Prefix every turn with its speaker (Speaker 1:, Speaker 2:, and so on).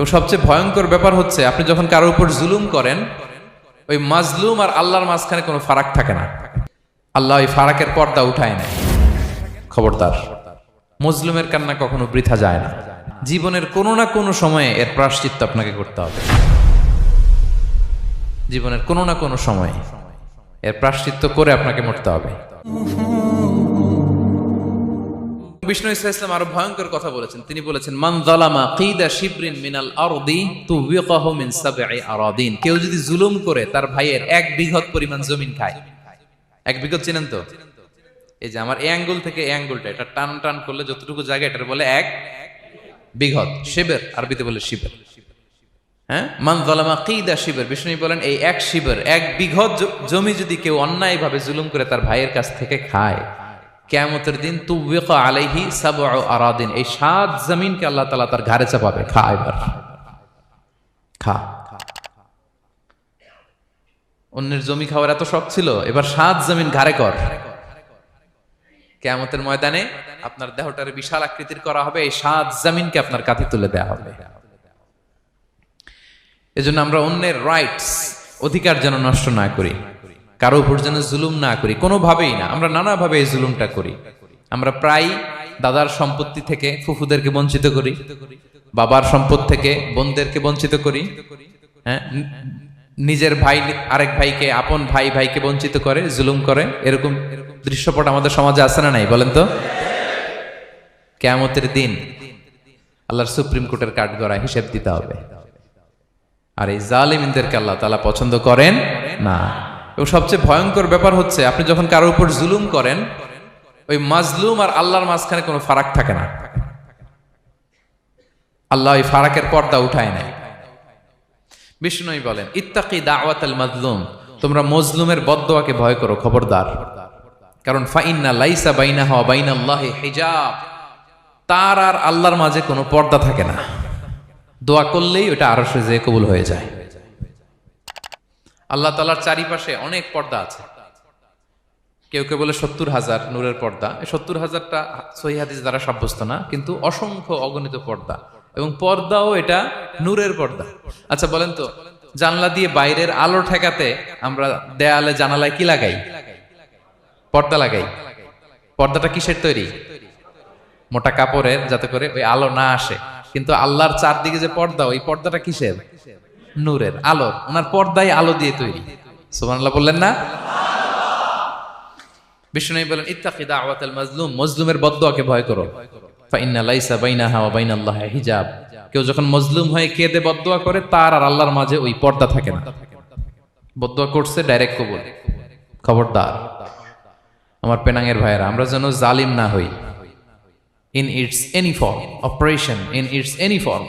Speaker 1: এবং সবচেয়ে ভয়ঙ্কর ব্যাপার হচ্ছে আপনি যখন কারোর উপর জুলুম করেন, ওই মাজলুম আর আল্লাহর মাঝখানে কোনো ফারাক থাকে না। আল্লাহ ওই ফারাকের পর্দা উঠায় নেয়। খবরদার, মজলুমের কান্না কখনো বৃথা যায় না। জীবনের কোনো না কোনো সময়ে এর প্রায়শ্চিত্ত আপনাকে করতে হবে। জীবনের কোনো না কোনো সময়ে এর প্রায়শ্চিত্ত করে আপনাকে মরতে হবে। বিষ্ণু ইসলাম আরো ভয়ঙ্কর কথা বলেছেন। তিনি বলেছেন, মান যালামা কিদা শিবরিন মিনাল আরদি তুবিকাহু মিন সাবঈ আরাদিন। কেউ যদি জুলুম করে তার ভাইয়ের 1 বিঘত পরিমাণ জমিন খায়। 1 বিঘত চিনেন তো? এই যে আমার এই আঙ্গুল থেকে এই আঙ্গুলটা, এটা টান টান করলে যতটুকু জায়গা, এটার বলে 1 বিঘত। শিবের আরবিতে বলে শিবের। হ্যাঁ, মান যালামা কিদা শিবর। বিষ্ণু বলেন এই 1 শিবর, 1 বিঘত জমি যদি কেউ অন্যায়ভাবে জুলুম করে তার ভাইয়ের কাছ থেকে খায়, কিয়ামতের দিন তুবিকা আলাইহি সাবউ আরাদিন, এই 7 জমিনকে আল্লাহ তাআলা তার ঘাড়ে চাপাবে। খা এবার, খা। অন্যের জমি খাওয়ার এত শখ ছিল, এবার 7 জমিন ঘাড়ে কর। কিয়ামতের ময়দানে আপনার দেহটারে বিশাল আকৃতির করা হবে, এই 7 জমিনকে আপনার কাঁধে তুলে দেয়া হবে। এজন্য আমরা অন্যের রাইটস, অধিকার যেন নষ্ট না করি, কারো উপর যেন জুলুম না করি, কোনোভাবেই না। আমরা নানাভাবে এই জুলুমটা করি। আমরা প্রায় দাদার সম্পত্তি থেকে ফুফুদেরকে বঞ্চিত করি, বাবার সম্পদ থেকে বোনদেরকে বঞ্চিত করি। হ্যাঁ, নিজের ভাই আরেক ভাইকে, আপন ভাই ভাইকে বঞ্চিত করে, জুলুম করে। এরকম দৃশ্যপট আমাদের সমাজে আছে না নাই বলেন তো? কিয়ামতের দিন আল্লাহর সুপ্রিম কোর্টের কাঠগড়ায় হিসেব দিতে হবে। আর এই জালিমদেরকে আল্লাহ তাআলা পছন্দ করেন না। এবং সবচেয়ে ভয়ঙ্কর ব্যাপার হচ্ছে আপনি যখন কারোর উপর জুলুম করেন, ওই মাজলুম আর আল্লাহর মাঝখানে কোনো ফারাক থাকে না। আল্লাহ ওই ফারাকের পর্দা উঠায় নেয়। বিষ্ণু বলেন, ইত্তাকি দাওয়াতাল মাজলুম, তোমরা মজলুমের বদদোয়াকে ভয় করো, খবরদার। কারণ ফাইন্না লাইসা বাইনাহা ওয়া বাইনাল্লাহি হিজাব, তার আর আল্লাহর মাঝে কোনো পর্দা থাকে না। দোয়া করলেই ওটা আরশে যেয়ে কবুল হয়ে যায়। আল্লাহ তাআলার চারিপাশে অনেক পর্দা আছে। কেউ কেউ বলে 70,000 নূরের পর্দা। 70,000টা সহিহ হাদিস দ্বারা সাব্যস্ত না, কিন্তু অসংখ্য অগণিত পর্দা, এবং পর্দাও এটা নূরের পর্দা। আচ্ছা বলেন তো, জানলা দিয়ে বাইরের আলো ঠেকাতে আমরা দেয়ালে জানালায় কি লাগাই? পর্দা লাগাই। পর্দাটা কিসের তৈরি? মোটা কাপড়ের, যাতে করে ওই আলো না আসে। কিন্তু আল্লাহর চারদিকে যে পর্দা, ওই পর্দাটা কিসের? নূরের, আলোর। ওনার পর্দায় আলো দিয়ে তৈরি। সুবহানাল্লাহ বললেন না? বিষ্ণু বলেন, ইত্তাকি দাওয়াতাল মাজলুম, মজলুমের বদদোয়াকে ভয় করো। ফাইন্না লাইসা বাইনাহা ওয়া বাইনাল্লাহি হিজাব, কেউ যখন মজলুম হয়ে কেঁদে বদদোয়া করে, তার আর আল্লাহর মাঝে ওই পর্দা থাকে না। বদদোয়া করছে, ডাইরেক্ট কবুল। খবরদার আমার পেনাঙ্গের ভাইয়েরা, আমরা যেন জালিম না হই। In it's any form, operation in it's any form,